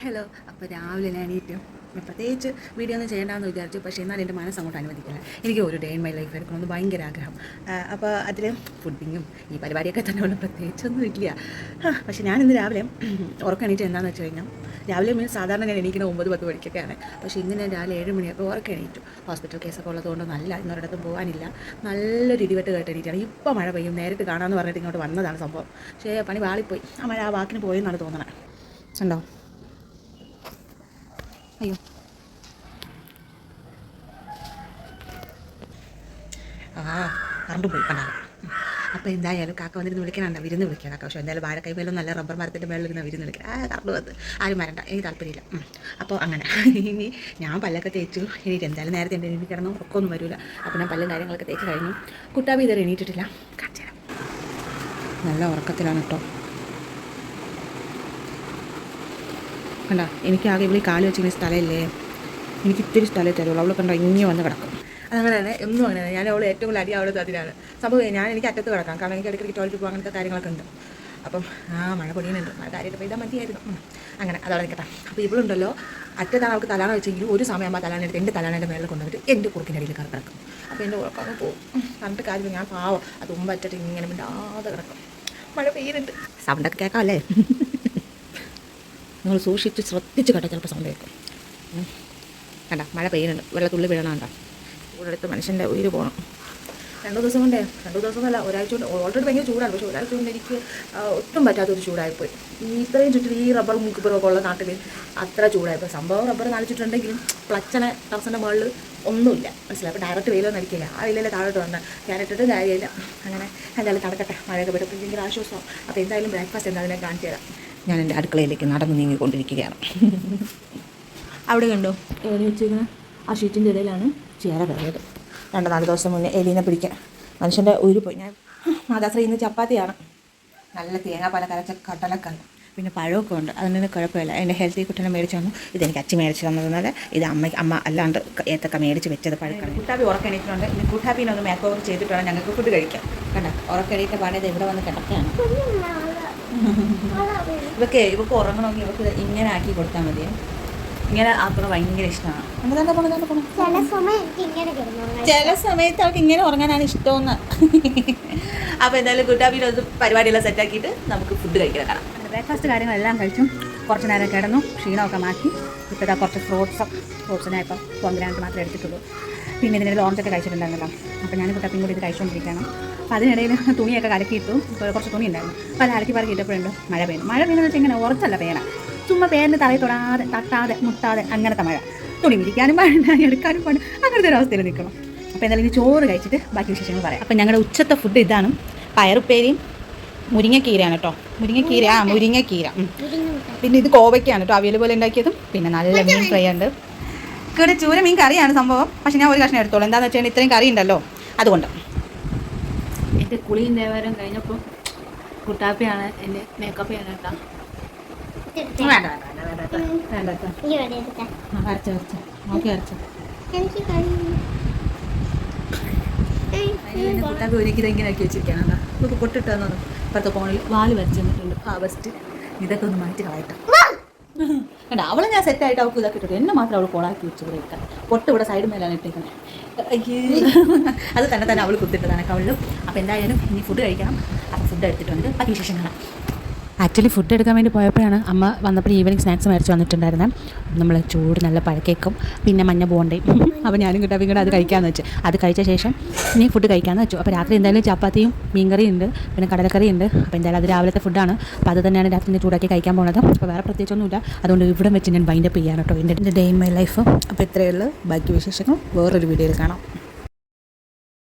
Hello. അപ്പോൾ രാവിലെ ഞാൻ എണീറ്റു. പ്രത്യേകിച്ച് വീഡിയോ ഒന്നും ചെയ്യേണ്ടെന്ന് വിചാരിച്ചു. പക്ഷേ എന്നാൽ എൻ്റെ മനസ്സ് അങ്ങോട്ട് അനുവദിക്കില്ല. എനിക്ക് ഒരു ഡേ ഇൻ മൈ ലൈഫ് എടുക്കണമെന്ന് ഭയങ്കര ആഗ്രഹം. അപ്പോൾ അതിൽ ഫുഡിങ്ങും ഈ പരിപാടിയൊക്കെ തന്നെ ഉള്ള പ്രത്യേകിച്ചൊന്നും ഇല്ല. പക്ഷേ ഞാനിന്ന് രാവിലെ ഉറക്കം എണീറ്റ് എന്താണെന്ന് വെച്ച് കഴിഞ്ഞാൽ, രാവിലെ മീൻസ് സാധാരണ ഞാൻ എണീക്കുന്നത് 9-10 മണിക്കൊക്കെയാണ്. പക്ഷേ ഇന്ന് ഞാൻ രാവിലെ 7 മണിയൊക്കെ ഉറക്കം എണീറ്റു. ഹോസ്പിറ്റൽ കേസൊക്കെ ഉള്ളതുകൊണ്ട് ഇന്നൊരിടത്തും പോകാനില്ല. നല്ലൊരു ഇടിവെട്ട് കേട്ട് എണീറ്റാണ്. ഇപ്പോൾ മഴ പെയ്യും, നേരിട്ട് കാണാമെന്ന് പറഞ്ഞിട്ട് ഇങ്ങോട്ട് വന്നതാണ് സംഭവം. പക്ഷേ പണി വാളിപ്പോയി. ആ മഴ ആ വാക്കിന് പോയെന്നാണ് തോന്നണത്. ഉണ്ടോ? അയ്യോ, കറണ്ട് പോയി കണ്ടാകും. അപ്പോൾ എന്തായാലും കാക്ക വന്നിരുന്ന് വിളിക്കണുണ്ട്, വിരുന്ന് വിളിക്കുക കാക്ക. പക്ഷേ എന്തായാലും വാഴക്കൈ മേലും നല്ല റബ്ബർ മരത്തിൻ്റെ മേളിൽ ഇരുന്ന് വിരുന്ന് വിളിക്കുക. കറണ്ട് വന്ന് ആരും വരണ്ട, എനിക്ക് താല്പര്യമില്ല. അപ്പോൾ അങ്ങനെ ഇനി ഞാൻ പല്ലൊക്കെ തേച്ചു. എനിക്ക് എന്തായാലും നേരത്തെ എൻ്റെ എണീറ്റ് കിടന്നു, ഉറക്കമൊന്നും വരില്ല. അപ്പോൾ ഞാൻ പല്ലും കാര്യങ്ങളൊക്കെ തേച്ച് കഴിഞ്ഞു. കുട്ടാബി ഇതുവരെ എണീറ്റിട്ടില്ല. കാണിച്ചു തരാം. നല്ല ഉറക്കത്തിലാണ് കേട്ടോ. കണ്ട, എനിക്കാകെ ഇവിടെ കാല് വെച്ചിങ്ങനെ സ്ഥലമില്ലേ, എനിക്ക് ഇത്തിരി സ്ഥലമേ തരുള്ളൂ. അവൾ കണ്ടോ ഇങ്ങനെ വന്ന് കിടക്കും. അതങ്ങനെ തന്നെ ഒന്നും അങ്ങനെ തന്നെ. ഞാൻ അവൾ ഏറ്റവും കൂടുതൽ അടി അവിടെ അതിനാണ് സംഭവം. എനിക്ക് അറ്റത്ത് കിടക്കാം, കാരണം എനിക്ക് ഇടയ്ക്ക് ടോയ്ലറ്റ് പോകുക അങ്ങനത്തെ കാര്യങ്ങളൊക്കെ ഉണ്ട്. അപ്പം മഴ പൊടിയുന്നുണ്ട്, മഴ കാര്യമായിട്ട് പെയ്താൽ മതിയായിരുന്നു. അങ്ങനെ അതവിടെ നിൽക്കട്ടെ. അപ്പോൾ ഇവളുണ്ടല്ലോ, അറ്റത്താണ് അവൾക്ക് തലാണ വെച്ചെങ്കിലും ഒരു സമയമാകുമ്പോൾ തലാണ എടുത്ത് എൻ്റെ തലാണേൻ്റെ മേളിൽ കൊണ്ടുവന്നിട്ട് എൻ്റെ കുറുക്കിൻ്റെ അടിയിൽ കിടക്കും. അപ്പോൾ എൻ്റെ ഉറക്കമൊക്കെ പോകും. പറഞ്ഞിട്ട് കാര്യം ഞാൻ പാവം അത് മുമ്പ് അറ്റത്ത് ഇങ്ങനെ മിണ്ടാതെ കിടക്കും. മഴ പെയ്യുന്നുണ്ട്, സൗണ്ടൊക്കെ കേൾക്കാം അല്ലേ? നിങ്ങൾ സൂക്ഷിച്ച് ശ്രദ്ധിച്ച് കേട്ടോ, ചിലപ്പോൾ സൗണ്ട് കേൾക്കും. കണ്ട, മഴ പെയ്യുന്നുണ്ട്, വെള്ളത്തുള്ളി വീഴണമുണ്ടോ? ചൂടെടുത്ത് മനുഷ്യൻ്റെ ഉയിര് പോകണം. 2 ദിവസം കൊണ്ടേ, 2 ദിവസമൊന്നുമല്ല, ഒരാഴ്ച കൊണ്ട് ഓൾറെഡി ഭയങ്കര ചൂടാണ്. പക്ഷേ ഒരാഴ്ച കൊണ്ട് എനിക്ക് ഒട്ടും പറ്റാത്തൊരു ചൂടായിപ്പോയി. ഇത്രയും ചുറ്റും ഈ റബ്ബർ മൂക്കുപുറമൊക്കെ ഉള്ള നാട്ടിൽ അത്ര ചൂടായിപ്പോയി. സംഭവം റബ്ബർ നാലിച്ചിട്ടുണ്ടെങ്കിലും പ്ലച്ചനെ ടെറസിൻ്റെ മുകളിൽ ഒന്നുമില്ല, മനസ്സിലായി. അപ്പോൾ ഡയറക്റ്റ് വെയിലൊന്നും അടിക്കില്ല. ആ വെയിലല്ലേ താഴോട്ട് വന്നാൽ ഞാനിട്ടിട്ട് കാര്യമില്ല. അങ്ങനെ എന്തായാലും നടക്കട്ടെ, മഴയൊക്കെ വരുമ്പോൾ ഭയങ്കര ആശ്വാസമാവും. അപ്പോൾ എന്തായാലും ബ്രേക്ക്ഫാസ്റ്റ് എന്തായാലും ഞാൻ കാണിച്ചു തരാം. ഞാൻ എൻ്റെ അടുക്കളയിലേക്ക് നടന്ന് നീങ്ങിക്കൊണ്ടിരിക്കുകയാണ്. അവിടെ കണ്ടോ എലി വെച്ചിരിക്കുന്ന ആ ഷീറ്റിൻ്റെ ഇടയിലാണ് ചേര കയറിയത്. 2-4 ദിവസം മുന്നേ എലീനെ പിടിക്കാൻ മനുഷ്യൻ്റെ ഉയിര് പോയി. ഞാൻ മാതാശ്രീ ഇന്ന് ചപ്പാത്തിയാണ്, നല്ല തേങ്ങാപ്പാല കരച്ച കടലക്കറി, പിന്നെ പഴമൊക്കെ ഉണ്ട്. അതിനൊന്നും കുഴപ്പമില്ല. എൻ്റെ ഹെൽത്തി കുട്ടനെ മേടിച്ച് തന്നു. ഇതെനിക്ക് അച്ഛൻ മേടിച്ച് തന്നതെന്നാൽ ഇത് അമ്മ അല്ലാണ്ട് ഏത്തൊക്കെ മേടിച്ച് വെച്ചത് പഴക്കറി. കുട്ടാപ്പി ഉറക്കെണീറ്റുണ്ട്. ഇനി കുട്ടാപ്പിനെ ഒന്ന് മേക്ക് ഓവർ ചെയ്തിട്ട് വേണം ഞങ്ങൾക്ക് ഫുഡ് കഴിക്കാം. കണ്ടോ, ഉറക്കെണീറ്റ പാടേത് ഇവിടെ വന്ന് കിടക്കുകയാണ്. ഇവക്ക് ഉറങ്ങണമെങ്കിൽ ഇവക്ക് ഇങ്ങനെ ആക്കി കൊടുത്താൽ മതി. ഇങ്ങനെ ആക്കുന്നത് ഭയങ്കര ഇഷ്ടമാണ്. ചില സമയത്ത് അവൾക്ക് ഇങ്ങനെ ഉറങ്ങാനാണ് ഇഷ്ടമെന്ന്. അപ്പോൾ എന്തായാലും കുട്ടാപ്പിൻ്റെ ഒരു പരിപാടിയെല്ലാം സെറ്റാക്കിയിട്ട് നമുക്ക് ഫുഡ് കഴിക്കാൻ കാണാം. ബ്രേക്ക്ഫാസ്റ്റ് കാര്യങ്ങളെല്ലാം കഴിച്ചു. കുറച്ച് നേരം കിടന്നു, ക്ഷീണമൊക്കെ മാറ്റി. ഇപ്പോൾ കുറച്ച് ഫ്രൂട്ട്സിനെ ഇപ്പോൾ പൊങ്കരായിട്ട് മാത്രമേ എടുത്തിട്ടുള്ളൂ. പിന്നെ ഇതിനിടയിൽ ഓറഞ്ചൊക്കെ കഴിച്ചിട്ടുണ്ടായിരുന്നല്ലോ. അപ്പോൾ ഞാൻ കുട്ടാപ്പിയും കൂടി ഇത് കഴിച്ചുകൊണ്ടിരിക്കുകയാണ്. അപ്പോൾ അതിനിടയിൽ തുണിയൊക്കെ കലക്കിയിട്ടു. ഇപ്പോൾ കുറച്ച് തുണി ഉണ്ടായിരുന്നു. അപ്പോൾ അത് അലക്കി പറക്കി ഇട്ടപ്പോഴുണ്ട് മഴ പെയ്യുന്നത് വെച്ചാൽ ഇങ്ങനെ ഉറച്ചല്ല പേന, ചുമ്മാ പേരിന് തലയിൽ തൊടാതെ തട്ടാതെ മുട്ടാതെ അങ്ങനത്തെ മഴ. തുണി വിരിക്കാനും പാടില്ല, എടുക്കാനും പാടില്ല, അങ്ങനത്തെ ഒരു അവസ്ഥയിൽ നിൽക്കണം. അപ്പോൾ എന്തായാലും ഇനി ചോറ് കഴിച്ചിട്ട് ബാക്കി വിശേഷങ്ങൾ പറയാം. അപ്പോൾ ഞങ്ങളുടെ ഉച്ചത്തെ ഫുഡ് ഇതാണ്. പയറുപ്പേരിയും മുരിങ്ങക്കീരയാണ് കേട്ടോ. മുരിങ്ങക്കീര. പിന്നെ ഇത് കോവയ്ക്കാണ് കേട്ടോ, അവിയൽ പോലെ ഉണ്ടാക്കിയതും. പിന്നെ നല്ല മീൻ ഫ്രൈ ഉണ്ട്. ഇവിടെ ചൂര മീൻ കറിയാണ് സംഭവം. പക്ഷെ ഞാൻ ഒരു കഷ്ണം എടുത്തോളൂ. എന്താണെന്ന് വെച്ചാൽ ഇത്രയും കറി ഉണ്ടല്ലോ, അതുകൊണ്ട്. എൻ്റെ കുളിയും ദേവാരം കഴിഞ്ഞപ്പോൾ കുട്ടാപ്പിയാണ് എൻ്റെ മേക്കപ്പ് ചെയ്യാൻ കേട്ടോ. കുട്ടാപ്പി ഒരിക്കലും ഇങ്ങനെ ആക്കി വെച്ചിരിക്കുകയാണ്. നമുക്ക് പൊട്ടിട്ടെന്നു ഇപ്പോഴത്തെ ഫോണിൽ വാല് വരച്ച് തന്നിട്ടുണ്ട്. ഫസ്റ്റ് ഇതൊക്കെ ഒന്ന് മാറ്റി കളയട്ടെ. കണ്ട, അവളെ ഞാൻ സെറ്റായിട്ട് അവൾക്ക് ഇതൊക്കെ ഇട്ടിട്ട് എന്നെ മാത്രം അവൾ കോളാക്കി വെച്ച് ഇവിടെ ഇട്ടാൽ പൊട്ട് ഇവിടെ സൈഡ് മേലാണ് ഇട്ടേക്കുന്നത്. അത് തന്നെ അവൾ കുത്തിട്ടതാണ് കവളിലും. അപ്പോൾ എന്തായാലും ഇനി ഫുഡ് കഴിക്കണം. അപ്പോൾ ഫുഡ് എടുത്തിട്ടുണ്ട്, ബാക്കി വിശേഷങ്ങളാണ്. ആക്ച്വലി ഫുഡ് എടുക്കാൻ വേണ്ടി പോയപ്പോഴാണ് അമ്മ വന്നപ്പോൾ ഈവനിങ് സ്നാക്സ് മേടിച്ച് വന്നിട്ടുണ്ടായിരുന്നത്. നമ്മൾ ചൂട് നല്ല പഴക്കേക്കും പിന്നെ മഞ്ഞ ബോണ്ടയും. അപ്പോൾ ഞാനും കുട്ടാപ്പിയും കൂടെ അത് കഴിക്കാമെന്ന് വെച്ചു. അത് കഴിച്ച ശേഷം ഇനി ഫുഡ് കഴിക്കാമെന്ന് വെച്ചു. അപ്പോൾ രാത്രി എന്തായാലും ചപ്പാത്തിയും മീൻകറിയും ഉണ്ട്, പിന്നെ കടലക്കറിയും ഉണ്ട്. അപ്പോൾ എന്തായാലും അത് രാവിലത്തെ ഫുഡാണ്. അപ്പോൾ അത് തന്നെയാണ് രാത്രി ചൂടാക്കി കഴിക്കാൻ പോകുന്നത്. അപ്പോൾ വേറെ പ്രത്യേകിച്ചൊന്നുമില്ല. അതുകൊണ്ട് ഇവിടെ വെച്ച് ഞാൻ വൈൻഡപ്പ് ചെയ്യാൻ കേട്ടോ എൻ്റെ ഡേ ഇൻ മൈ ലൈഫ്. അപ്പോൾ ഇത്രയേ ഉള്ളൂ. ബാക്കി വിശേഷങ്ങൾ വേറൊരു വീഡിയോയിൽ കാണാം.